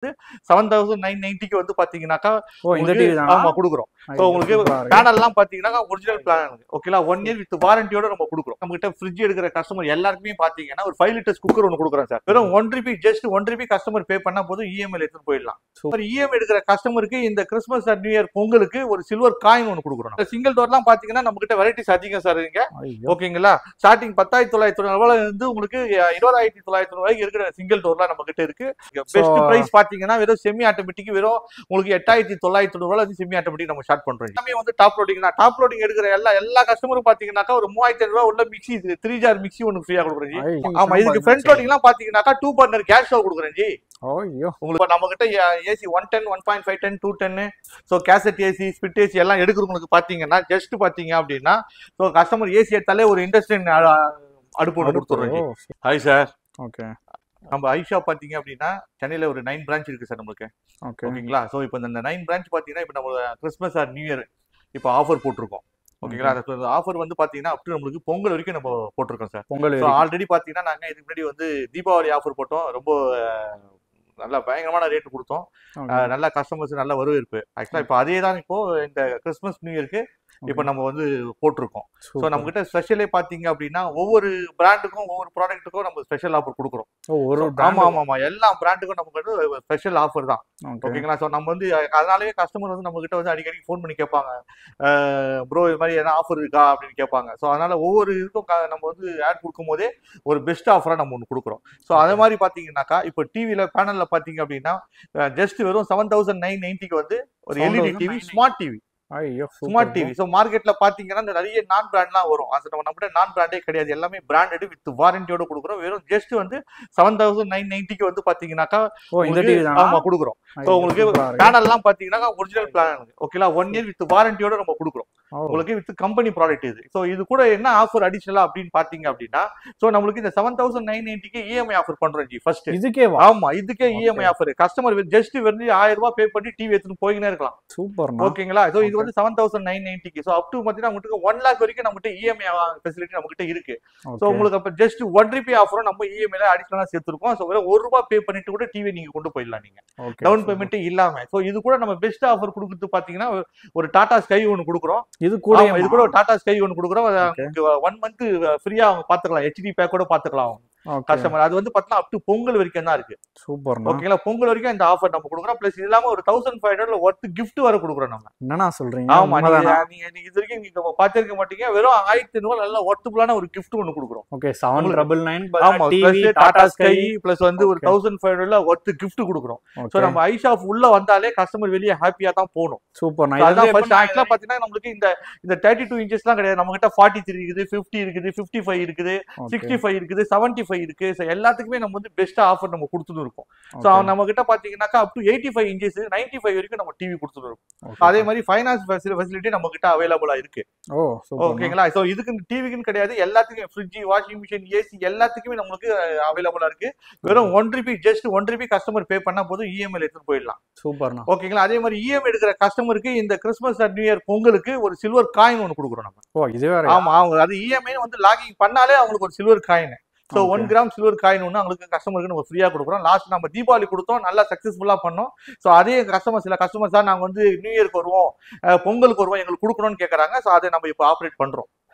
7990 வந்து பாத்தீங்கன்னாக்கா இந்த டிவி தான் ஆமா கொடுக்குறோம். சோ உங்களுக்கு பேனல்லாம் பாத்தீங்கன்னா ஒரிஜினல் பிளான் ஓகேங்களா 1 இயர் வித் வாரண்டியோட நம்ம கொடுக்குறோம். நம்ம கிட்ட ஃப்ரிட்ஜ் எடுக்கிற கஸ்டமர் எல்லாருக்குமே பாத்தீங்கன்னா ஒரு 5 லிட்டர்ஸ் குக்கர் ஒன்று கொடுக்குறோம் சார். வெறும் 1 ரூபி ஜஸ்ட் 1 ரூபி கஸ்டமர் பே பண்ணா போதும் இஎம்ஐ எடுத்துட்டு போயிடலாம். இஎம்ஐ எடுக்கிற கஸ்டமருக்கு இந்த கிறிஸ்மஸ் நியூ இயர் பொங்கலுக்கு ஒரு சில்வர் காயின் ஒன்று கொடுக்குறோம். சிங்கிள் டோர்லாம் பாத்தீங்கன்னா நம்ம கிட்ட வெரைட்டிஸ் அதிகம் சார் இங்க ஓகேங்களா. ஸ்டார்டிங் 10,900 இருந்து உங்களுக்கு 20,900 வரைக்கும் இருக்கிற சிங்கிள் டோர்லாம் நம்ம கிட்ட இருக்கு. பெஸ்ட் பிரைஸ் பாத்தீங்கன்னா வெறும் செமி ஆட்டோமேட்டிக் வெறும் உங்களுக்கு 8,900 செமி ஆட்டோமேட்டிக் நம்ம ஸ்டார்ட் பண்றோம். எல்லாமே வந்து டாப் லோடிங் தான். டாப் லோடிங் எடுக்கிற எல்லா கஸ்டமரும் பாத்தீங்கன்னாக்கா ஒரு 3,500 உள்ள மிக்ஸி 3 ஜார் மிக்ஸி ஒன்று ஃப்ரீயா கொடுக்குறேன். ஆமா இதுக்கு ஃப்ரண்ட் லோடிங் எல்லாம் பாத்தீங்கன்னாக்கா 2 பர்னர் கேஸ் ஸ்டவ் கொடுக்குறேன் ஜி. உங்களுக்கு நம்ம கிட்ட AC 110 1.5 10 210 so cassette AC split AC எல்லாம் எடுக்கிறவங்களுக்கு பாத்தீங்கன்னா ஜஸ்ட் பாத்தீங்க அப்படின்னா சோ கஸ்டமர் ஏசி எடுத்தாலே ஒரு இண்டஸ்ட்ரியல் அடுப்பு ஒன்று கொடுத்துறோம். Hi sir. ஓகே நம்ம ஐஷா பாத்தீங்க அப்படின்னா சென்னையில ஒரு 9 பிரான்ச் இருக்கு சார் நம்மளுக்கு ஓகேங்களா. சோ இப்போ இந்த 9 பிரான்ச் பாத்தீங்கன்னா இப்போ நம்ம கிறிஸ்மஸ் ஆர் நியூ இயர் இப்போ ஆஃபர் போட்டிருக்கோம் ஓகேங்களா. அந்த ஆஃபர் வந்து பாத்தீங்கன்னா அப் டு நம்மளுக்கு பொங்கல் வரைக்கும் நம்ம போட்டிருக்கோம் சார். பொங்கல் ஆல்ரெடி பாத்தீங்கன்னா நாங்க இதுக்கு முன்னாடி வந்து தீபாவளி ஆஃபர் போட்டோம். ரொம்ப நல்லா பயங்கரமான ரேட் கொடுத்தோம். நல்ல கஸ்டமர்ஸ் நல்ல வரவேற்பு. ஆக்சுவலா இப்போ அதே தான் இப்போ இந்த கிறிஸ்மஸ் நியூ இயருக்கு இப்போ நம்ம வந்து போட்டிருக்கோம். ஸோ நம்ம கிட்ட ஸ்பெஷலே பாத்தீங்க அப்படின்னா ஒவ்வொரு பிராண்டுக்கும் ஒவ்வொரு ப்ராடக்ட்டுக்கும் நம்ம ஸ்பெஷல் ஆஃபர் கொடுக்குறோம். ஆமா ஆமா ஆமா எல்லா பிராண்டுக்கும் நமக்கு வந்து ஸ்பெஷல் ஆஃபர் தான் ஓகேங்களா. ஸோ நம்ம வந்து அதனாலேயே கஸ்டமர் வந்து நம்ம கிட்ட வந்து அடிக்கடி ஃபோன் பண்ணி கேட்பாங்க ப்ரோ இது மாதிரி என்ன ஆஃபர் இருக்கா அப்படின்னு கேட்பாங்க. ஸோ அதனால ஒவ்வொரு இதுக்கும் நம்ம வந்து ஆட் கொடுக்கும் போதே ஒரு பெஸ்ட் ஆஃபரா நம்ம ஒன்று கொடுக்குறோம். ஸோ அதே மாதிரி பாத்தீங்கன்னாக்கா இப்போ டிவில பேனல்ல பாத்தீங்க அப்படின்னா ஜஸ்ட் வெறும் 7,990 வந்து ஒரு LED TV smart TV smart TV. So மார்க்கெட்ல பாத்தீங்கன்னா நிறைய நான் பிராண்ட்லாம் வரும். அது நம்ம நான் பிராண்டே கிடையாது. எல்லாமே பிராண்டட் வித் வாரண்டியோட கொடுக்குறோம். வெறும் ஜஸ்ட் வந்து 7,990 வந்து பாத்தீங்கன்னாக்கா ஆமா கொடுக்குறோம். சோ உங்களுக்கு பேனல்லாம் பாத்தீங்கன்னா ஒரிஜினல் பிளான் ஓகேங்களா 1 இயர் வித் வாரண்டியோட நம்ம கொடுக்குறோம். உங்களுக்கு வித் கம்பெனி ப்ராடக்ட் இது. சோ இது கூட என்ன ஆஃபர் அடிஷனலா அப்படின்னு பாத்தீங்க அப்படின்னா சோ நம்மளுக்கு இந்த 7,990 இஎம்ஐ ஆஃபர் பண்றோம் ஜி. ஃபர்ஸ்ட் இதுக்கே ஆமா இதுக்கே இஎம்ஐ ஆஃபர். கஸ்டமர் ஜஸ்ட் வந்து 1000 ரூபாய் பே பண்ணி டிவி எடுத்துட்டு போயினே இருக்கலாம். சூப்பர் ஓகேங்களா. சோ இது வந்து 7,990 சோ அப் டு பாத்தீங்கன்னா உங்களுக்கு 1 lakh வரைக்கும் நம்மகிட்ட இஎம்ஐ ஃபெசிலிட்டி நம்மகிட்ட இருக்கு. சோ உங்களுக்கு அப்ப ஜஸ்ட் 1 ரூபி ஆஃபரும் நம்ம இஎம்ஐல அடிஷனலா சேர்த்திருக்கோம். சோ வெறும் 1 ரூபாய் பே பண்ணிட்டு கூட டிவி நீங்க கொண்டு போயிடலாம் நீங்க டவுன் பேமெண்ட் இல்லாம. சோ இது கூட நம்ம பெஸ்ட் ஆஃபர் கொடுக்குறது பாத்தீங்கன்னா ஒரு டாடா ஸ்கை ஒன்னு கொடுக்குறோம். இது கூட டாடா ஸ்கை ஒன்னு கொடுக்குறோம். 1 month ஃப்ரீயா அவங்க பாத்துக்கலாம். ஹெச்டி பேக் கூட பாத்துக்கலாம் கஸ்டமர். அது வந்து பாத்தீங்கன்னா அப் டு பொங்கல் வரைக்கும் தான் இருக்கு. சூப்பர் ஓகேங்களா. பொங்கல் வரைக்கும் இந்த ஆஃபர் நம்ம கொடுக்குறோம். பிளஸ் இது இல்லாம ஒரு 1,500 ஒர்த் கிஃப்ட் வர கொடுக்குறோம் நம்ம. என்னன்னா சொல்றீங்க? ஆமா நீங்க இது வரைக்கும் நீங்க பாத்திருக்க மாட்டீங்க. வெறும் 1,500 நல்ல ஒர்த்தபுளான ஒரு கிஃப்ட் ஒன்னு கொடுக்குறோம். ஓகே 799 ஆமா டிவி டாடா ஸ்கை பிளஸ் வந்து ஒரு 1,500 ஒர்த் கிஃப்ட் கொடுக்குறோம். சோ நம்ம ஐஷா உள்ள வந்தாலே கஸ்டமர் வெளியே ஹாப்பியா தான் போணும். சூப்பர். அதான் ஃபர்ஸ்ட் ஆக்சுவலா பாத்தீங்கன்னா நம்மளுக்கு இந்த 32 இன்ச்சஸ்லாம் கிடையாது. நம்ம கிட்ட 43 இருக்குது 50 இருக்குது 55 இருக்குது 65 இருக்குது 75 இருக்கு. எல்லாத்துக்குமே நம்ம வந்து பெஸ்ட் ஆஃபர் நம்ம கொடுத்துட்டு இருக்கோம். சோ நம்ம கிட்ட பாத்தீங்கன்னாக்கா அப் டு 85 இன்ச்சஸ் 95 வரைக்கும் நம்ம டிவி கொடுத்துட்டு இருக்கோம். அதே மாதிரி ஃபைனான்ஸ் ஃபெசிலிட்டி நம்ம கிட்ட அவைலபிளா இருக்கு. ஓகேங்களா. சோ இதுக்கு டிவிக்குன்னு கிடையாது. எல்லாத்துக்கும் ஃப்ரிட்ஜ் வாஷிங் மிஷின் ஏசி எல்லாத்துக்குமே நமக்கு அவைலபிளா இருக்கு. வெறும் 1 ரூபி ஜஸ்ட் 1 ரூபி கஸ்டமர் பே பண்ணா போதும் இஎம்ஐ எடுத்துட்டு போயிடலாம். சூப்பர் ஓகேங்களா. அதே மாதிரி இஎம்ஐ எடுக்கிற கஸ்டமருக்கு இந்த கிறிஸ்மஸ் நியூ இயர் பொங்கலுக்கு ஒரு சில்வர் காயின் ஒன்னு கொடுக்குறோம் நம்ம. ஆமா அது இஎம்ஐ வந்து லாகிங் பண்ணாலே அவங்களுக்கு ஒரு silver coin. So 1 gram silver coin ஒன்று அவங்களுக்கு கஸ்டமருக்கு நம்ம ஃப்ரீயா கொடுக்குறோம். லாஸ்ட் நம்ம தீபாவளி கொடுத்தோம், நல்லா சக்சஸ்ஃபுல்லா பண்ணோம். சோ அதே கஸ்டமர் சில கஸ்டமர்ஸ் தான் நாங்க வந்து நியூ இயருக்கு வருவோம் பொங்கலுக்கு வருவோம் எங்களுக்கு கொடுக்கணும்னு கேட்கறாங்க. சோ அதை நம்ம இப்போ ஆப்ரேட் பண்றோம்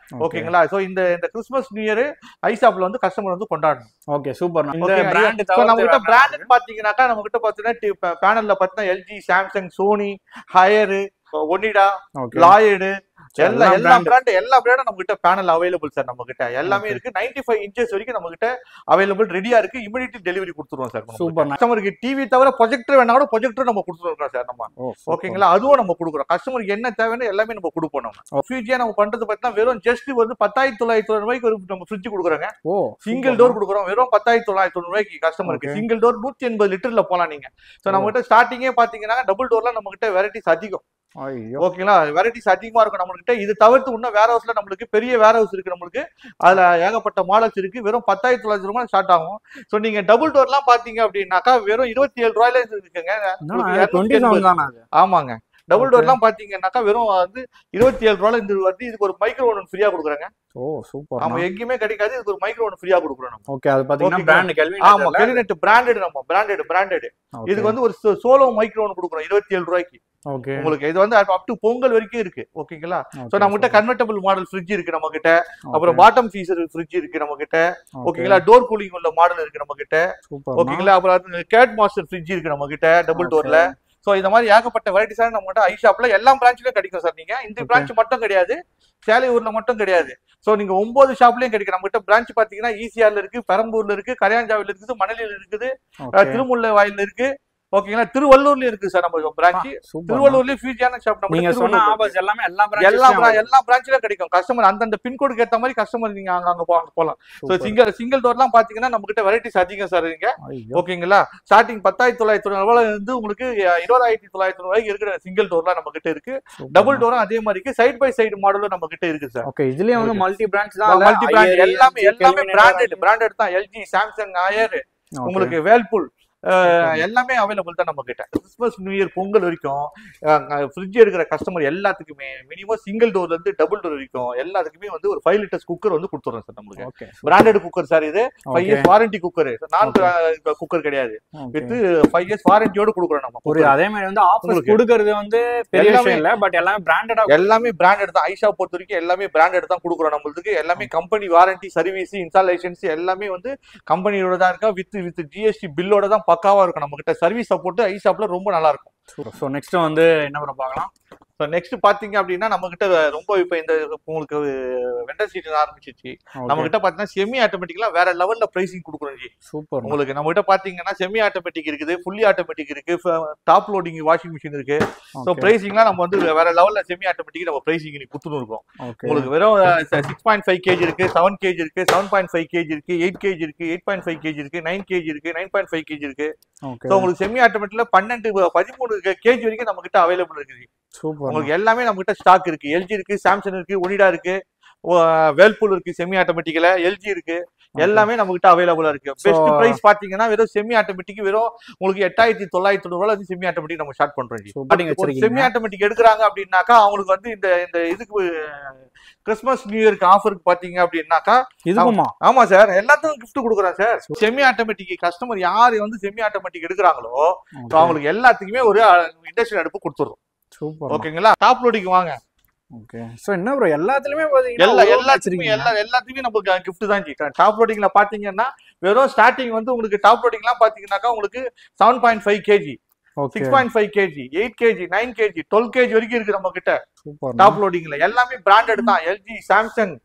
ஓகேங்களா. சோ இந்த கிறிஸ்மஸ் நியூ இயர் ஐஷாப்ல வந்து கஸ்டமர் வந்து கொண்டாடணும். Okay super. இந்த பிராண்ட் நம்ம கிட்ட பிராண்ட் பாத்தீங்கன்னாக்கா நம்ம கிட்ட பாத்தீங்கன்னா பேனல்ல பாத்தீங்கன்னா LG Samsung Sony Haier Onida Lloyd எல்லா பிராண்டும் நம்ம கிட்ட பேனல் அவைலபிள் சார். நம்ம கிட்ட எல்லாமே இருக்கு. 95 இன்ச்சஸ் வரைக்கும் நம்ம கிட்ட அவைலபிள் ரெடியா இருக்கு. இமிடியேட் டெலிவரி கொடுத்துருவோம் சார். சூப்பர். கஸ்டமருக்கு டிவி தவிர ப்ரொஜெக்டர் வேணா கூட ப்ரொஜெக்டர் நம்ம கொடுத்துருக்கோம் சார் நம்ம. ஓகேங்களா. அதுவும் நம்ம கொடுக்குறோம். கஸ்டமருக்கு என்ன தேவைன்னு எல்லாமே நம்ம கொடுப்போம். நம்ம ஃபியூஜியா நம்ம பண்றது பார்த்தீங்கன்னா வெறும் ஜஸ்ட் வந்து 10,900 ரூபாய்க்கு ஒரு நம்ம ஃப்ரிட்ஜ் கொடுக்குறோங்க. சிங்கிள் டோர் கொடுக்குறோம். வெறும் 10,900 ரூபாய்க்கு கஸ்டமருக்கு சிங்கிள் டோர் 180 லிட்டர்ல போலாம் நீங்க. சோ நம்ம கிட்ட ஸ்டார்டிங்கே பாத்தீங்கன்னா டபுள் டோர்ல நம்ம கிட்ட வெரைட்டிஸ் அதிகம். ஓகேங்களா. வெரைட்டிஸ் அதிகமா இருக்கும் நம்ம கிட்ட. இது தவிர்த்து இன்னும் வேர் ஹவுஸ்ல நம்மளுக்கு பெரிய வேர் ஹவுஸ் இருக்கு. நம்மளுக்கு அதுல ஏகப்பட்ட மாடல்ஸ் இருக்கு. வெறும் 10,900 ரூபாய் ஸ்டார்ட் ஆகும். சோ நீங்க டபுள் டோர்லாம் பாத்தீங்க அப்படின்னாக்கா வெறும் 27 ரூபாயில இருக்குங்க. ஆமாங்க டபுள் டோர்லாம் பாத்தீங்கன்னாக்கா வெறும் வந்து 27 ரூபாயில இந்த வருது. இதுக்கு ஒரு மைக்ரோ ஓவன் ஃப்ரீயா கொடுக்குறாங்க. ஓ சூப்பர். நம்ம எங்கேயுமே கிடைக்காது. இதுக்கு ஒரு மைக்ரோ ஓவன் ஃப்ரீயா கொடுக்குறோம் நம்ம. ஓகே, அது பாத்தீங்கன்னா பிராண்ட் கெல்வின். ஆமா, கெல்வினெட் பிராண்டட். நம்ம பிராண்டட். இதுக்கு வந்து ஒரு சோலோ மைக்ரோ ஓவன் கொடுக்குறோம் 27 ரூபாய்க்கு. ஓகே, உங்களுக்கு இது வந்து அப் டு பொங்கல் வரைக்கும் இருக்கு. ஓகேங்களா? சோ நம்ம கிட்ட கன்வெர்ட்டபிள் மாடல் ஃப்ரிட்ஜ் இருக்கு நம்ம கிட்ட. அப்புறம் பாட்டம் ஃபீசர் ஃப்ரிட்ஜ் இருக்கு நம்ம கிட்ட. ஓகேங்களா? டோர் கூலிங் உள்ள மாடல் இருக்கு நம்ம கிட்ட. ஓகேங்களா? அப்புறம் கேட் மாஸ்டர் ஃப்ரிட்ஜ் இருக்கு நம்ம கிட்ட டபுள் டோர்ல. சோ இந்த மாதிரி ஏகப்பட்ட வெரைட்டிஸான நம்ம கிட்ட ஐஷாப்ல எல்லா பிரான்ச்லயும் கிடைக்கும் சார். நீங்க இந்த பிரான்ச் மட்டும் கிடையாது, சேலையூர்ல மட்டும் கிடையாது. சோ நீங்க 9 ஷாப்லயும் கிடைக்கும். நம்ம கிட்ட பிரான்ச் பாத்தீங்கன்னா ஈசிஆர்ல இருக்கு, பெரம்பூர்ல இருக்கு, கரையாஞ்சாவில இருக்குது, மணலில இருக்குது, திருமுல்லை வாயில இருக்கு. ஓகேங்களா? திருவள்ளூர்லயும் இருக்கு சார் நம்ம பிரான்ச். திருவள்ளூர்லயும் ஃபியூஜியான ஷாப் நம்ம. நீங்க சொன்ன ஆபர்ஸ் எல்லாமே எல்லா பிரான்ச்லயும் கிடைக்கும். கஸ்டமர் அந்தந்த பின்கோடுக்கு ஏத்த மாதிரி கஸ்டமர் நீங்க அங்க போலாம். சோ சிங்கிள் டோர்லாம் பாத்தீங்கன்னா நம்ம கிட்ட வெரைட்டிஸ் அதிகம் சார் இங்க. ஓகேங்களா? ஸ்டார்டிங் 10,900 ரூபாயில இருந்து உங்களுக்கு 20,900 ரூபாய்க்கு இருக்கிற சிங்கிள் டோர்லாம் நம்ம கிட்ட இருக்கு. டபுள் டோரும் அதே மாதிரி இருக்கு. சைடு பை சைடு மாடலும் நம்ம கிட்ட இருக்கு சார். ஓகே, இதுலயே வந்து மல்டி பிரான்ச் தான். மல்டி பிராண்ட் எல்லாமே பிராண்டட் தான். எல்ஜி, சாம்சங், ஹையர், உங்களுக்கு வேல்பூல் எல்லாமே அவைலபிள் தான் நம்ம கிட்ட. கிறிஸ்மஸ் நியூ இயர் பொங்கல் வரைக்கும் ஃப்ரிட்ஜ் எடுக்கிற கஸ்டமர் எல்லாத்துக்குமே மினிமம் சிங்கிள் டோர்ல இருந்து டபுள் டோர் வரைக்கும் எல்லாத்துக்குமே வந்து ஒரு 5 லிட்டர்ஸ் குக்கர் வந்து கொடுத்துறோம் சார் நம்மளுக்கு. Branded cooker sir. இது 5 இயர்ஸ் வாரண்டி குக்கர், நான் குக்கர் கிடையாது. வித் 5 இயர்ஸ் வாரண்டியோட கொடுக்குறோம் நம்ம. அதே மாதிரி வந்து ஆஃபர் கொடுக்கிறது வந்து பெரிய விஷயம் இல்ல, பட் எல்லாமே பிராண்டடா, எல்லாமே பிராண்டட் தான். ஐஷா பொறுத்த வரைக்கும் எல்லாமே பிராண்டட் தான் கொடுக்குறோம் நம்மளுக்கு. எல்லாமே கம்பெனி வாரண்டி, சர்வீஸ், இன்ஸ்டாலேஷன்ஸ் எல்லாமே வந்து கம்பெனியோட தான் இருக்கா. வித் ஜிஎஸ்டி பில்லோட தான் பக்காவா இருக்கும் நம்ம கிட்ட. சர்வீஸ் சப்போர்ட் ஐஷாப்ல ரொம்ப நல்லா இருக்கும். சோ நெக்ஸ்ட் வந்து என்ன பண்ண பார்க்கலாம். ஸோ நெக்ஸ்ட் பாத்தீங்க அப்படின்னா நம்ம கிட்ட ரொம்ப இப்போ இந்த உங்களுக்கு வெண்டர் சீசன் ஆரம்பிச்சிச்சு. நம்ம கிட்ட பாத்தீங்கன்னா செமி ஆட்டோமேட்டிக்லாம் வேற லெவல்ல பிரைசிங் கொடுக்குறோம் ஜி. சூப்பர். உங்களுக்கு நம்ம கிட்ட பாத்தீங்கன்னா செமி ஆட்டோமேட்டிக் இருக்குது, ஃபுல்லி ஆட்டோமேட்டிக் இருக்கு, டாப் லோடிங் வாஷிங் மிஷின் இருக்கு. ஸோ பிரைசிங்லாம் நம்ம வந்து வேற லெவல்ல செமி ஆட்டோமேட்டிக் நம்ம பிரைசிங் கொடுத்துட்டு இருக்கோம். உங்களுக்கு வெறும் 6.5 kg இருக்கு, 7 kg இருக்கு, 7.5 kg இருக்கு, 8 kg இருக்கு, 8.5 kg இருக்கு, 9 kg இருக்கு, 9.5 kg இருக்கு. ஸோ உங்களுக்கு செமி ஆட்டோமேட்டிக்ல 13 kg வரைக்கும் நம்ம கிட்ட அவைலபிள் இருக்குது. உங்களுக்கு எல்லாமே நம்ம கிட்ட ஸ்டாக் இருக்கு. எல்ஜி இருக்கு, சாம்சங் இருக்கு, ஒனிடா இருக்கு, வேல்பூல் இருக்கு, செமி ஆட்டோமேட்டிக்ல எல்ஜி இருக்கு, எல்லாமே நம்ம கிட்ட அவைலபிளா இருக்கு. பெஸ்ட் பிரைஸ் பாத்தீங்கன்னா வெறும் செமி ஆட்டோமேட்டிக் வெறும் உங்களுக்கு 8,900 ரூபாயில வந்து செமி ஆட்டோமேட்டிக் நம்ம ஸ்டார்ட் பண்றோம். செமி ஆட்டோமேட்டிக் எடுக்கிறாங்க அப்படின்னாக்கா அவங்களுக்கு வந்து இந்த இதுக்கு கிறிஸ்மஸ் நியூ இயருக்கு ஆஃபருக்கு பாத்தீங்க அப்படின்னாக்கா ஆமா சார் எல்லாத்துக்கும் கிஃப்ட் கொடுக்குறேன் சார். செமி ஆட்டோமேட்டிக் கஸ்டமர் யாரு வந்து செமி ஆட்டோமேட்டிக் எடுக்கிறாங்களோ அவங்களுக்கு எல்லாத்துக்குமே ஒரு இண்டக்ஷன் அடுப்பு கொடுத்துறோம். ஓகேங்களா? டாப் லோடிங் வாங்க. ஓகே. சோ என்ன ப்ரோ எல்லாத்துலயுமே பாத்தீங்கன்னா எல்லாத்துலயுமே நமக்கு கிஃப்ட் தான் ஜி. டாப் லோடிங்ல பாத்தீங்கன்னா வெறும் ஸ்டார்டிங் வந்து உங்களுக்கு டாப் லோடிங்லாம் பாத்தீங்கன்னாக்கா உங்களுக்கு 7.5 kg, 6.5 kg, 8 kg, 9 kg, 12 kg வரைக்கும் இருக்கு நம்ம கிட்ட. டாப் லோடிங்ல எல்லாமே பிராண்டட் தான். எல்ஜி, சாம்சங்,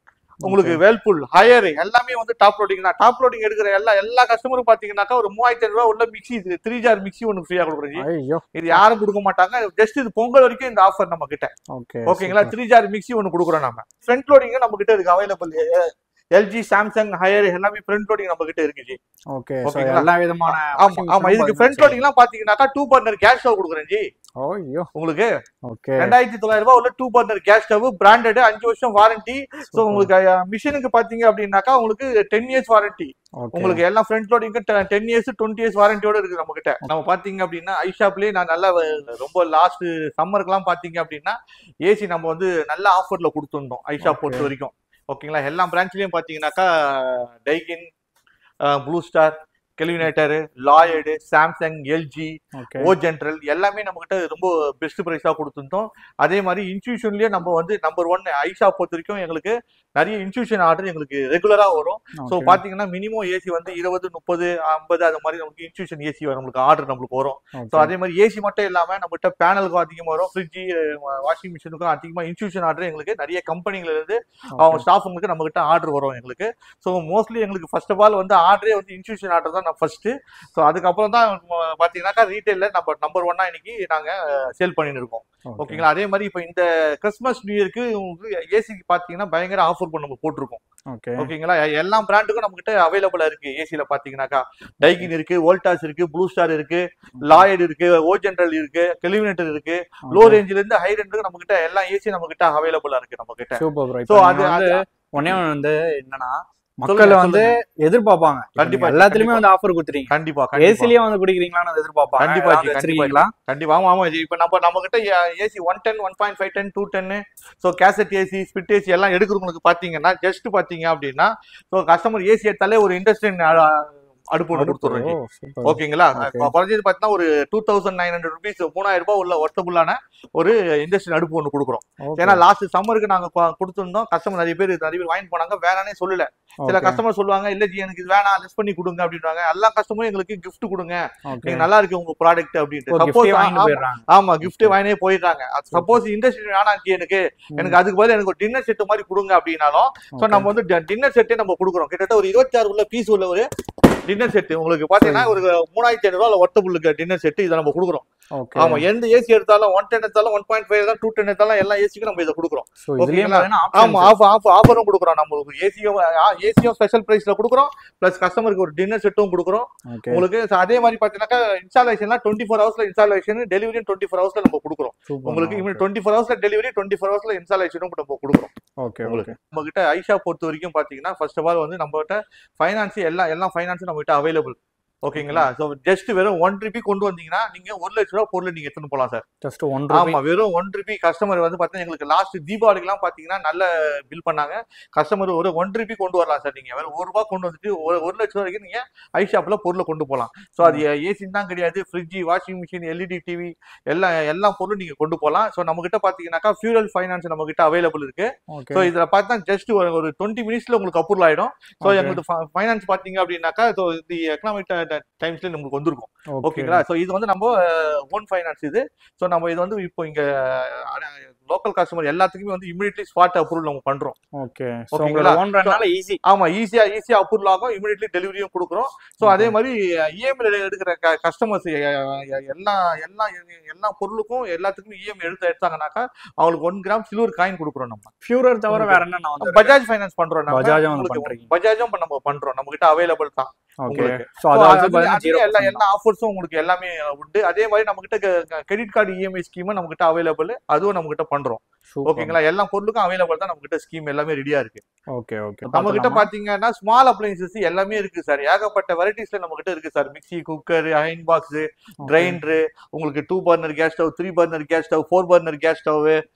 உங்களுக்கு வேல்பூல், ஹையர் எல்லாமே வந்து டாப் லோடிங் தான். டாப் லோடிங் எடுக்கிற எல்லா கஸ்டமரும் பாத்தீங்கன்னாக்கா ஒரு 3,500 ரூபாய் உள்ள மிக்சி 3 ஜார் மிக்சி ஒன்று ஃப்ரீயா கொடுக்குறோம். இது யாரும் கொடுக்க மாட்டாங்க. ஜஸ்ட் இது பொங்கல் வரைக்கும் இந்த ஆஃபர் நம்ம கிட்ட. ஓகேங்களா? 3 ஜார் மிக்சி ஒன்று கொடுக்குறோம் நம்ம. ஃப்ரண்ட் லோடிங் நம்ம கிட்ட இருக்கு அவைலபிள். எல்ஜி, சாம்சங், ஹையர் எல்லாமே ஃப்ரண்ட் லோடிங் நம்ம கிட்ட இருக்கு. ஓகே. எல்லா விதமான ஆமா இதுக்கு ஃப்ரண்ட் லோடிங்லாம் பாத்தீங்கன்னாக்கா 2 பர்னர் கேஸ் ஸ்டவ் கொடுக்குறேன் ஜி. உங்களுக்கு 2,900 ரூபாய் உள்ள 2 பர்னர் கேஸ் ஸ்டவ் பிராண்டட், 5 வருஷம் வாரண்டி. சோ உங்களுக்கு மிஷினுக்கு பாத்தீங்க அப்படின்னாக்கா உங்களுக்கு 10 இயர்ஸ் வாரண்டி. உங்களுக்கு எல்லாம் ஃப்ரண்ட் லோடிங்க்கு 10 இயர்ஸ் 20 இயர்ஸ் வாரண்டியோட இருக்கு நம்ம கிட்ட. நம்ம பாத்தீங்க அப்படின்னா ஐஷாப்லயே நான் நல்லா ரொம்ப லாஸ்ட் சம்மருக்குலாம் பாத்தீங்க அப்படின்னா ஏசி நம்ம வந்து நல்ல ஆஃபர்ல கொடுத்துருந்தோம் ஐஷா பொறுத்த வரைக்கும். ஓகேங்களா? எல்லா பிரான்ச்லயும் பாத்தீங்கன்னாக்கா Daikin, blue star, Kelvinator, Lloyd, Samsung, LG, O General எல்லாமே நம்ம கிட்ட ரொம்ப பெஸ்ட் பிரைஸா கொடுத்துருந்தோம். அதே மாதிரி இன்ஸ்டியூஷன்லயே நம்ம வந்து நம்பர் 1 ஐஷா பொறுத்த வரைக்கும் எங்களுக்கு நிறைய இன்ஸ்டியூஷன் ஆர்டர் எங்களுக்கு ரெகுலரா வரும். ஸோ பாத்தீங்கன்னா மினிமம் ஏசி வந்து 20, 30, 50 அது மாதிரி நமக்கு இன்ஸ்டியூஷன் ஏசி நம்மளுக்கு ஆர்டர் நம்மளுக்கு வரும். ஸோ அதே மாதிரி ஏசி மட்டும் இல்லாம நம்மகிட்ட பேனலுக்கும் அதிகமாக வரும், ஃப்ரிட்ஜ், வாஷிங் மிஷினுக்கும் அதிகமாக இன்ஸ்டியூஷன் ஆர்டர் எங்களுக்கு நிறைய கம்பெனில இருந்து அவங்க ஸ்டாஃபுங்களுக்கு நம்ம கிட்ட ஆர்டர் வரும் எங்களுக்கு. ஸோ மோஸ்ட்லி எங்களுக்கு ஃபர்ஸ்ட் ஆஃப் ஆல் வந்து ஆர்டரே வந்து இன்ஸ்டியூஷன் ஆர்டர் தான் ஃபர்ஸ்ட். ஸோ அதுக்கப்புறம் தான் பாத்தீங்கன்னாக்கா ரீட்டைல்ல நம்ம நம்பர் 1 இன்னைக்கு நாங்க சேல் பண்ணிட்டு இருக்கோம். ஓகேங்களா? அதே மாதிரி இப்போ இந்த கிறிஸ்மஸ் நியூ இயருக்கு உங்களுக்கு ஏசிக்கு பாத்தீங்கன்னா பயங்கர ஆஃபர் நம்ம போட்டிருக்கோம். ஓகேங்களா? எல்லா பிராண்டுக்கும் நம்ம கிட்ட அவைலபிளா இருக்கு. ஏசில பாத்தீங்கன்னாக்கா டைகின் இருக்கு, வோல்டாஸ் இருக்கு, ப்ளூ ஸ்டார் இருக்கு, லாய்டு இருக்கு, ஓஜென்ட்ரல் இருக்கு, கெல்வினேட்டர் இருக்கு. லோ ரேஞ்சில இருந்து ஹை ரேஞ்சுக்கு நம்ம கிட்ட எல்லா ஏசி நம்ம கிட்ட அவைலபிளா இருக்கு நம்ம கிட்ட. சோ அது ஒண்ணே வந்து என்னன்னா மக்கள் வந்து எதிர்பார்ப்பாங்க. கண்டிப்பா எல்லாத்துலயுமே வந்து ஆஃபர் கொடுத்துறீங்க. கண்டிப்பா ஏசிலயே வந்து குடிக்கிறீங்களான்னு எதிர்பார்ப்பாங்க. கண்டிப்பா வச்சிருக்கீங்களா? கண்டிப்பா. ஆமா ஆமா. இப்ப நம்ம கிட்ட AC 110, 1.5 210, so cassette AC, split AC எல்லாம் எடுக்கிறவங்களுக்கு பாத்தீங்கன்னா ஜஸ்ட் பாத்தீங்க அப்படின்னா, ஸோ கஸ்டமர் ஏசி எடுத்தாலே ஒரு இண்டஸ்ட்ரியல் அடுப்பு ஒன்று கொடுத்துருவோம். ஓகேங்களா? குறைஞ்சது பார்த்தீங்கன்னா ஒரு 2900 rupees, 3000 ரூபாய் உள்ள ஒர்த்தபுளான ஒரு இண்டஸ்ட்ரியல் அடுப்பு ஒன்று கொடுக்குறோம். ஏன்னா லாஸ்ட் சம்மருக்கு நாங்க கொடுத்துருந்தோம். கஸ்டமர் நிறைய பேர் வாங்கிட்டு போனாங்க, வேணானே சொல்லல. சில கஸ்டமர் சொல்லுவாங்க, இல்ல ஜி எனக்கு இது வேணாம், லெஸ் பண்ணி கொடுங்க அப்படின்றாங்க. எல்லா கஸ்டமரும் எங்களுக்கு கிஃப்ட் கொடுங்க, நீங்க நல்லா இருக்கு உங்க ப்ராடக்ட் அப்படின்ட்டு. சப்போஸ் ஆமா கிஃப்ட் வாங்கினே போயிடுறாங்க. சப்போஸ் இண்டஸ்ட்ரியல் வேணாம் ஜி எனக்கு அதுக்கு பதில் எனக்கு ஒரு டின்னர் செட் மாதிரி கொடுங்க அப்படின்னாலும், ஸோ நம்ம வந்து டின்னர் செட்டே நம்ம கொடுக்குறோம். கிட்டத்தட்ட ஒரு 26 உள்ள பீஸ் உள்ள ஒரு டின்னர் செட் உங்களுக்கு பாத்தீங்கன்னா ஒரு 3500 ரூபாய் ஒர்த்தபுளுக்கு டின்னர் செட் இதை நம்ம கொடுக்குறோம். ஆமா, எந்த ஏசி எடுத்தாலும் 110 எடுத்தாலும் 1.5 எடுத்தாலும் 210 எடுத்தாலும் எல்லா ஏசிக்கும் நம்ம இதை கொடுக்குறோம். ஆமா, ஆஃபரும் கொடுக்குறோம். நம்ம ஏசியும் ஸ்பெஷல் பிரைஸ்ல கொடுக்குறோம், பிளஸ் கஸ்டமருக்கு ஒரு டின்னர் செட்டும் கொடுக்குறோம் உங்களுக்கு. அதே மாதிரி பாத்தீங்கன்னா இன்ஸ்டாலேஷன்லாம் 24 ஹவர்ஸ்ல இன்ஸ்டாலேஷன், டெலிவரி 24 ஹவர்ஸ்ல நம்ம கொடுக்குறோம் உங்களுக்கு. 24 ஹவர்ஸ்ல டெலிவரி, 24 ஹவர்ஸ்ல இன்ஸ்டாலேஷனும் நம்ம கொடுக்குறோம் உங்களுக்கு. நம்ம கிட்ட ஐஷா பொறுத்த வரைக்கும் பாத்தீங்கன்னா ஃபர்ஸ்ட் ஆஃப் ஆல் வந்து நம்ம கிட்ட ஃபைனான்ஸ் எல்லாம் ஃபைனான்ஸும் நம்ம கிட்ட அவைலபிள். ஓகேங்களா? சோ ஜஸ்ட் வெறும் 1 ரூபி கொண்டு வந்தீங்கன்னா நீங்க 1 லட்சம் ரூபாய் பொருள் நீங்க எடுத்துட்டு போலாம் சார். Just 1 Ruby. ஆமா, வெறும் 1 ரூபி. கஸ்டமர் வந்து பாத்தீங்கன்னா எங்களுக்கு லாஸ்ட் தீபாவளிக்குலாம் பாத்தீங்கன்னா நல்ல பில் பண்ணாங்க. கஸ்டமர் ஒரு 1 ரூபி கொண்டு வரலாம் சார். நீங்க வெறும் 1 ரூபாய் கொண்டு வந்துட்டு 1 லட்சம் ரூபாய் வரைக்கும் நீங்க ஐஷாப்ல பொருளை கொண்டு போலாம். சோ அது ஏசி தான் கிடையாது, fridge, washing machine, LED TV எல்லா பொருளும் நீங்க கொண்டு போலாம். சோ நம்ம கிட்ட பாத்தீங்கன்னாக்கா ஃபியூரல் ஃபைனான்ஸ் நம்ம கிட்ட அவைலபிள் இருக்கு. சோ இதுல பார்த்தா ஜஸ்ட் ஒரு 20 மினிட்ஸ்ல உங்களுக்கு அப்ரூவல் ஆயிடும். சோ எங்களுக்கு ஃபைனான்ஸ் பாத்தீங்க அப்படின்னாக்கா சோ தி எக்கனாமிக் டைம்ஸ்ல நமக்கு வந்திருக்கும். ஓகேங்களா? சோ இது வந்து நம்ம ஓன் ஃபைனான்ஸ் இது. சோ நம்ம இது வந்து இப்போ இங்க லோக்கல் கஸ்டமர் எல்லாத்துக்குமே வந்து இமிடியட்லி ஸ்பாட் அப்ரூவல் நம்ம பண்றோம். ஓகே, ஓகேங்களா? ஓன்றனால ஈஸி. ஆமா, ஈஸியா அப்ரூவல் ஆகும், இமிடியட்லி டெலிவரியும் கொடுக்குறோம். சோ அதே மாதிரி இஎம்ஐ எடுக்கிற கஸ்டமர்ஸ் எல்லா பொருளுக்கும் எல்லாத்துக்குமே இஎம்ஐ எடுத்தாங்கன்னாக்கா அவங்களுக்கு 1 கிராம் சில்வர் காயின் கொடுக்குறோம். நம்ம ஃபியூரர் தவிர வேற என்ன? நான் பஜாஜ் ஃபைனான்ஸ் பண்றோம். பஜாஜும் நம்ம பண்றோம். நம்ம கிட்ட அவைலபிள் தான் உங்களுக்கு. எல்லா ஆஃபர்ஸும் உங்களுக்கு எல்லாமே உண்டு. அதே மாதிரி நம்ம கிட்ட கிரெடிட் கார்டு இஎம்ஐ ஸ்கீம் நம்ம கிட்ட அவைலபிள், அதுவும் நம்ம கிட்ட பண்றோம். ஓகேங்களா? எல்லா பொருளுக்கும் அவைலபிள் தான். நம்ம கிட்ட ஸ்கீம் எல்லாமே ரெடியா இருக்கு. Okay okay. நம்ம கிட்ட பாத்தீங்கன்னா ஸ்மால் அப்ளையன்சஸ் எல்லாமே இருக்கு சார். ஏகப்பட்ட வெரைட்டிஸ்ல நம்ம கிட்ட இருக்கு sir. Mixie, cooker, iron box, grinder, உங்களுக்கு 2 burner gas stove, 3 burner gas stove, 4 burner gas stove,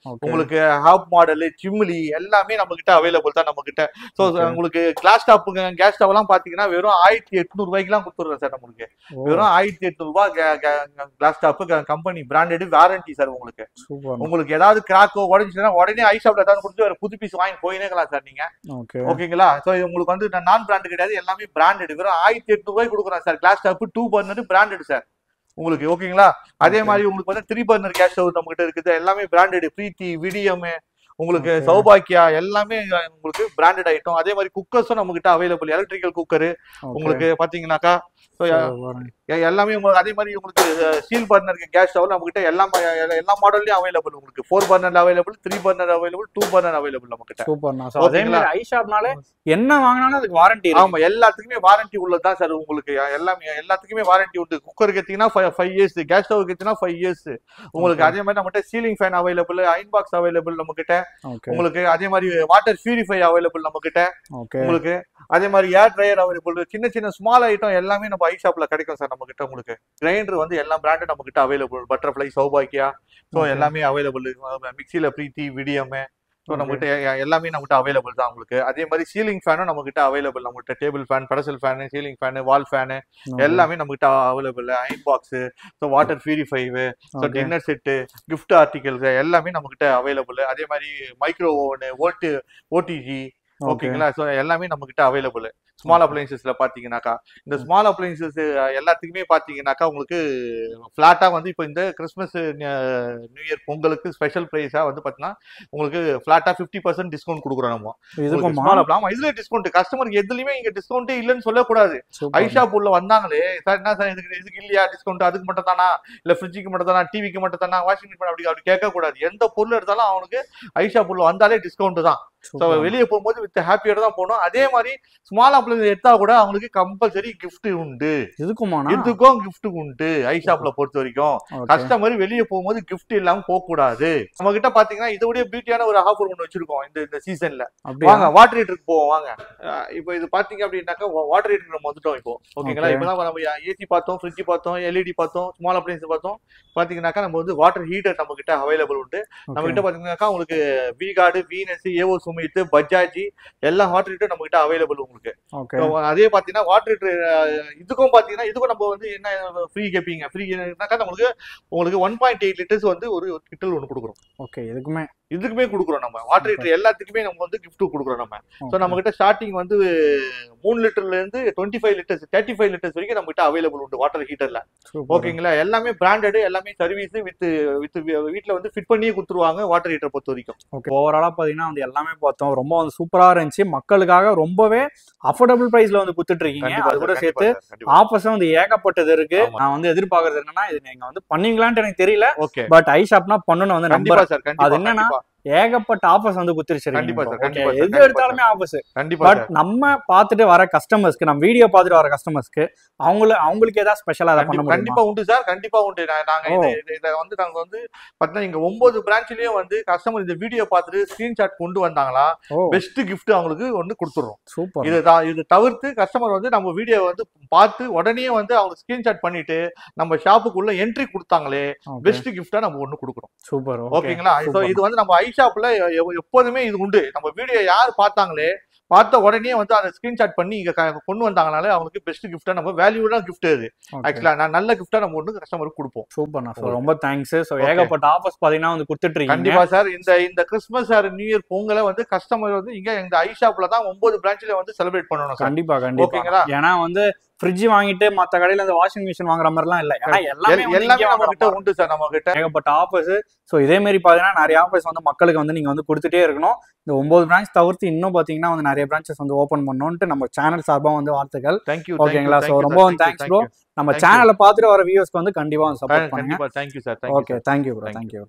உங்களுக்கு ஹாப் மாடல், சிம்லி எல்லாமே நம்ம கிட்ட அவைலபிள் தான் நம்ம கிட்ட. சோ உங்களுக்கு கிளாஸ் டாப் கேஸ் ஸ்டவ் எல்லாம் பாத்தீங்கன்னா வெறும் 1800 ரூபாய்க்குலாம் கொடுத்துறோம் சார். நம்மளுக்கு வெறும் 1800 ரூபாய் class top, company branded, warranty sir. உங்களுக்கு ஏதாவது கிராக்கோ உடஞ்சுன்னா உடனே ஐஷாப்ல ஏதாவது கொடுத்து ஒரு புது பீஸ் வாங்கி போயினேங்களா சார் நீங்க. ஓகேங்களா? சோ உங்களுக்கு வந்து நான் பிராண்ட் கிடையாது, எல்லாமே பிராண்டட். வெறும் 1800 ரூபாய் கொடுக்குறோம் sir. Class top 2 burner branded sir உங்களுக்கு. ஓகேங்களா? அதே மாதிரி உங்களுக்கு வந்து 3 பர்னர் கேஸ் ஸ்டவ் நம்ம கிட்ட இருக்குது. எல்லாமே பிராண்டட். பிரீத்தி, விடியம், உங்களுக்கு சௌபாக்கியா எல்லாமே உங்களுக்கு பிராண்டட் ஐட்டம். அதே மாதிரி குக்கர்ஸும் நம்ம கிட்ட அவைலபிள். எலக்ட்ரிக்கல் குக்கர் உங்களுக்கு பாத்தீங்கன்னாக்கா எல்லாமே உங்களுக்கு. அதே மாதிரி உங்களுக்கு ஸ்டீல் பர்னர் கேஸ் ஸ்டவ் நம்ம கிட்ட எல்லா மாடல்லயும் அவைலபிள். உங்களுக்கு 4 burner available, 3 burner available, 2 burner available நம்ம கிட்ட. அதே மாதிரி ஐஷாப்னால என்ன வாங்கினாலும் அதுக்கு வாரண்டி. ஆமா, எல்லாத்துக்குமே வாரண்டி உள்ளதுதான் சார். உங்களுக்கு எல்லாத்துக்குமே வாரண்டி உண்டு. குக்கருக்கு எடுத்தீங்கன்னா 5 இயர்ஸ், கேஸ் ஸ்டவ் எடுத்தீங்கன்னா 5 இயர்ஸ் உங்களுக்கு. அதே மாதிரி நம்ம கிட்ட ceiling fan available, iron box available நம்ம கிட்ட உங்களுக்கு. அதே மாதிரி வாட்டர் பியூரிஃபை அவைலபிள் நம்ம கிட்ட உங்களுக்கு. அதே மாதிரி ஏர் ட்ரையர் அவைலபிள். சின்ன ஸ்மால் ஐட்டம் எல்லாமே நம்ம ஐஷாப்ல கிடைக்கும் சார் நம்ம கிட்ட. உங்களுக்கு கிரைண்டர் வந்து எல்லா பிராண்டும் நம்ம கிட்ட அவைலபிள். பட்டர்ஃப்ளை, சௌபாக்கியா, ஸோ எல்லாமே அவைலபிள். மிக்சியில பிரீத்தி, விடியம், ஸோ நம்ம கிட்ட எல்லாமே நம்ம கிட்ட அவைலபிள் தான் உங்களுக்கு. அதே மாதிரி சீலிங் ஃபேனும் நம்ம கிட்ட அவைலபிள். நம்ம கிட்ட table fan, pedestal fan, ceiling fan, wall fan எல்லாமே நம்ம கிட்ட available. Iron box, so water purify, so dinner set, gift articles எல்லாமே நம்ம கிட்ட அவைலபிள். அதே மாதிரி மைக்ரோ ஓவனு, ஓடிஜி, ஓகேங்களா? ஸோ எல்லாமே நம்ம கிட்ட அவைலபிள். ஸ்மால் அப்ளையன்சஸ்ல பாத்தீங்கன்னாக்கா இந்த ஸ்மால் அப்ளையன்சஸ் எல்லாத்துக்குமே பாத்தீங்கன்னாக்கா உங்களுக்கு பிளாட்டா வந்து இப்போ இந்த கிறிஸ்மஸ், நியூ இயர், பொங்கலுக்கு ஸ்பெஷல் பிரைஸா வந்து பாத்தீங்கன்னா உங்களுக்கு பிளாட்டா 50% டிஸ்கவுண்ட் கொடுக்குறோம் நம்ம. ஆமா, இதுல டிஸ்கவுண்ட் கஸ்டமருக்கு எதுலயுமே இங்க டிஸ்கவுண்டே இல்லைன்னு சொல்லக்கூடாது. ஐஷாப் உள்ள வந்தாங்களே சார், என்ன சார் இதுக்கு இல்லையா டிஸ்கவுண்ட், அதுக்கு மட்டும் தானா, இல்ல ஃப்ரிட்ஜுக்கு மட்டும் தானா, டிவிக்கு மட்டும் தானா, வாஷிங் மிஷின் அப்படி கேட்க கூடாது. எந்த பொருள் எடுத்தாலும் அவனுக்கு ஐஷாப் உள்ள வந்தாலே டிஸ்கவுண்ட் தான். வெளியே போகும்போது வித் ஹாப்பியோட தான் போகணும். அதே மாதிரி ஸ்மால் ஷாப்ல எடுத்தா கூட அவங்களுக்கு கம்பல்சரி கிஃப்ட் உண்டு. இதுக்கும் கிஃப்ட் உண்டு. ஐஷாப்ல பொறுத்த வரைக்கும் கஸ்டமர் வெளியே போகும்போது கிஃப்ட் இல்லாம போக கூடாது. நம்ம கிட்ட பாத்தீங்கன்னா இதோட பியூட்டியான ஒரு ஆஃபர் ஒன்று வச்சிருக்கோம் இந்த சீசன்ல. வாங்க வாட்டர் ஹீட்டருக்கு போவோம் வாங்க. இப்போ இது பாத்தீங்க அப்படின்னாக்கா வாட்டர் ஹீட்டர் நம்ம வந்துட்டோம் இப்போ. ஓகேங்களா, இப்பதான் நம்ம ஏசி பார்த்தோம், ஃப்ரிட்ஜ் பார்த்தோம், எல்இடி பார்த்தோம், ஸ்மால் அப்ளையன்ஸ் பார்த்தோம். பாத்தீங்கன்னாக்கா நம்ம வந்து வாட்டர் ஹீட்டர் நம்ம கிட்ட அவைலபிள் உண்டு. நம்ம கிட்ட பாத்தீங்கன்னாக்கா உங்களுக்கு V-Guard, வீனஸ், ஏவோ சுமித், பஜாஜ் எல்லா வாட்டர் ஹீட்டர் நம்ம கிட்ட அவைலபிள் உங்களுக்கு. அதே பாத்தீங்கன்னா வாட்டர் ஹீட்டர் இதுக்கும் பாத்தீங்கன்னா இதுக்கும் நம்ம வந்து என்ன ஃப்ரீ கேப்பீங்க. ஃப்ரீனாக்கா உங்களுக்கு 1.8 லிட்டர்ஸ் வந்து ஒரு கிட்டல் ஒன்று கொடுக்குறோம். ஓகே, இதுக்குமே கொடுக்குறோம். நம்ம வாட்டர் ஹீட்டர் எல்லாத்துக்குமே நம்ம வந்து கிஃப்ட் கொடுக்குறோம் நம்ம. ஸோ நம்ம கிட்ட ஸ்டார்டிங் வந்து 3 லிட்டர்ல இருந்து 25 லிட்டர்ஸ் 35 லிட்டர்ஸ் வரைக்கும் நம்ம கிட்ட அவைலபிள் உண்டு வாட்டர் ஹீட்டர்ல. ஓகேங்களா, எல்லாமே பிராண்டட், எல்லாமே சர்வீஸ் வித் வீட்டுல வந்து ஃபிட் பண்ணியே கொடுத்துருவாங்க வாட்டர் ஹீட்டர் பொறுத்த வரைக்கும். ஓகே, ஓவராலா பாத்தீங்கன்னா வந்து எல்லாமே பார்த்தோம், ரொம்ப வந்து சூப்பரா இருந்துச்சு. மக்களுக்காக ரொம்பவே அஃபோர்டபுள் பிரைஸ்ல வந்து கொடுத்துட்டு இருக்கீங்க. அது கூட சேர்த்து ஆஃபர்ஸும் வந்து ஏகப்பட்டது இருக்கு. நான் வந்து எதிர்பார்க்கறது என்னன்னா, இது நீங்க வந்து பண்ணீங்களான்னு எனக்கு தெரியல, பட் ஐஷாப்னா பண்ணணும் வந்து நம்புறேன். அது என்னன்னா ஏகப்பட்ட ஆஃபர்ஸ் வந்து குடுத்துருச்சு. எது எடுத்தாலுமே ஆஃபர்ஸ். பட் நம்ம பார்த்துட்டு வர கஸ்டமர்ஸ்க்கு, நம்ம வீடியோ பார்த்துட்டு வர கஸ்டமர்ஸ்க்கு அவங்களுக்கு ஏதாவது ஸ்பெஷலா அதை பண்ண முடியுமா? கண்டிப்பா உண்டு சார், கண்டிப்பா உண்டு. நாங்க வந்து பாத்தீங்கன்னா இங்க 9 பிரான்ச்லயும் வந்து கஸ்டமர் இந்த வீடியோ பார்த்துட்டு ஸ்கிரீன்ஷாட் கொண்டு வந்தாங்களா பெஸ்ட் கிஃப்ட் அவங்களுக்கு ஒண்ணு கொடுத்துறோம். சூப்பர். இது தவிர்த்து கஸ்டமர் வந்து நம்ம வீடியோ வந்து பார்த்து உடனே வந்து அவங்க ஸ்கிரீன்ஷாட் பண்ணிட்டு நம்ம ஷாப்புக்குள்ள என்ட்ரி கொடுத்தாங்களே பெஸ்ட் கிஃப்டா நம்ம ஒண்ணு கொடுக்குறோம். சூப்பர். ஓகேங்களா, இது வந்து நம்ம ஐஷாப்ல எப்போதுமே இது உண்டு. நம்ம வீடியோ யார் பார்த்தாங்களே பார்த்த உடனே வந்து அதை ஸ்கிரீன்ஷாட் பண்ணி இங்க கொண்டு வந்தாங்கனால அவங்களுக்கு பெஸ்ட் கிஃப்டா நம்ம வேல்யூடான கிஃப்ட் அது. ஆக்சுவலா நல்ல கிஃப்டா நம்ம ஒண்ணு கஸ்டமருக்கு கொடுப்போம். சூப்பர், ரொம்ப தேங்க்ஸ். சோ ஏகப்பட்ட ஆஃபர்ஸ் பாத்தீங்கன்னா வந்து கொடுத்துட்டு இருக்கீங்க. கண்டிப்பா சார். இந்த கிறிஸ்மஸ் ஆர் நியூ இயர் பொங்கலை வந்து கஸ்டமர் வந்து இங்க இந்த ஐஷாப்ல தான் 9 பிரான்ச்ல வந்து செலிப்ரேட் பண்ணணும். கண்டிப்பா. ஓகேங்களா, ஏன்னா வந்து ஃப்ரிட்ஜ் வாங்கிட்டு மத்த கடையில இந்த வாஷிங் மிஷின் வாங்குற மாதிரிலாம் இல்ல. ஏன்னா எல்லாமே நம்ம கிட்ட உண்டு சார். நம்ம கிட்ட ஏகப்பட்ட ஆஃபர்ஸ். சோ இதே மாதிரி பாத்தீங்கன்னா நிறைய ஆஃபர்ஸ் வந்து மக்களுக்கு வந்து நீங்க வந்து கொடுத்துட்டே இருக்கணும். இந்த 9 பிரான்ச் தவிர்த்து இன்னும் பாத்தீங்கன்னா வந்து நிறைய பிரான்ச்சஸ் வந்து ஓபன் பண்ணணும்னு நம்ம சேனல் சார்பா வந்து வாழ்த்துக்கள். ஓகேங்களா, சோ ரொம்ப தேங்க்ஸ் ப்ரோ. நம்ம சேனலை பார்த்துட்டு வர வியூவர்ஸ்க்கு வந்து கண்டிப்பா சப்போர்ட் பண்ணுங்க. Thank you sir. Okay, thank you bro. Thank you.